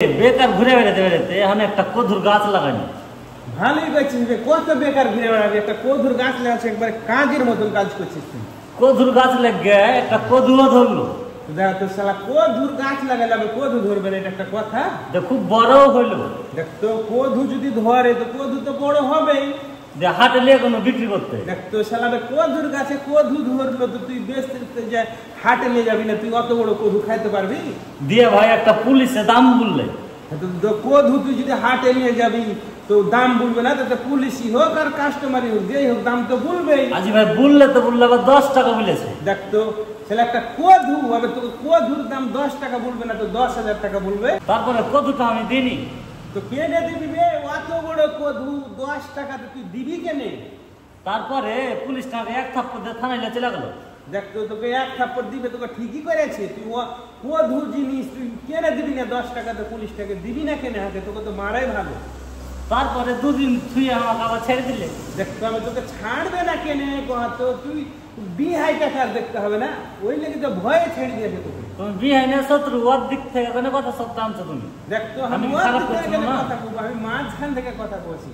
বেকার ঘুরে বেড়াতে বেড়াতে এখন একটা কদুর গাছ লাগানি। ভালোই করছিস রে, কত বেকার ঘুরে বেড়াবি, একটা কদুর গাছ লাগাচ্ছিস, একবারে কাজের মতন কাজ করছিস তুই। কদুর গাছ লেগে একটা কদুও ধরলো। দেখ তো শালা কদুর গাছ লাগালে আবার কদু ধরবে না, এটা একটা কথা? খুব বড় হইলো। দেখ তো কদু যদি ধরে তো কদু তো বড় হবেই, হাটে নিয়ে কোনো বিক্রি করতে। দেখ তো শালা কদুর গাছে কদু ধরলো তো তুই বেচতে যে হাটে নিয়ে যাবি না, তুই অত বড় কদু খাইতে পারবি? দিয়ে ভাই একটা পুলিশে দাম বললে, কদু তুই যদি হাটে নিয়ে যাবি তো দাম বলবে না, তো পুলিশই হোক আর কাস্টমারই হোক, যেই হোক দাম তো বলবেই। আজি ভাই বললে তো বললে আবার 10 টাকা বলেছে। দেখ তো ছেলে একটা কদু হবে, তোকে কদুর দাম 10 টাকা বলবে না তো 10,000 টাকা বলবে। তারপরে কদুটা আমি দিনি তো কেনে দিবি রে, অত বড় কদু 10 টাকা তো তুই দিবি কেনে? তারপরে পুলিশটাকে এক থাপ্পড় দিয়ে থানায় চলে গেল। দেখ তো তোকে এক থাপ্পড় দিবে, তোকে ঠিকই করেছে। তুই কদু জিনিস তুই কেনে দিবি না 10 টাকা, তো পুলিশটাকে দিবি না কেনে হাতে, তোকে তো মারাই ভালো। তারপরে দুদিন ছুঁয়ে আমাকে আবার ছেড়ে দিলে। দেখ তো আমি তোকে ছাড়বে না কেনে, তো তুই বিহাই টাকা দেখতে হবে না, ওই লেগে তো ভয়ে ছেড়ে দিয়েছে তোকে। তুমি বিহাই না শত্রু, ওর দিক থেকে কথা সত্য আনছো তুমি। দেখ তো আমি মাঝখান থেকে কথা বলছি।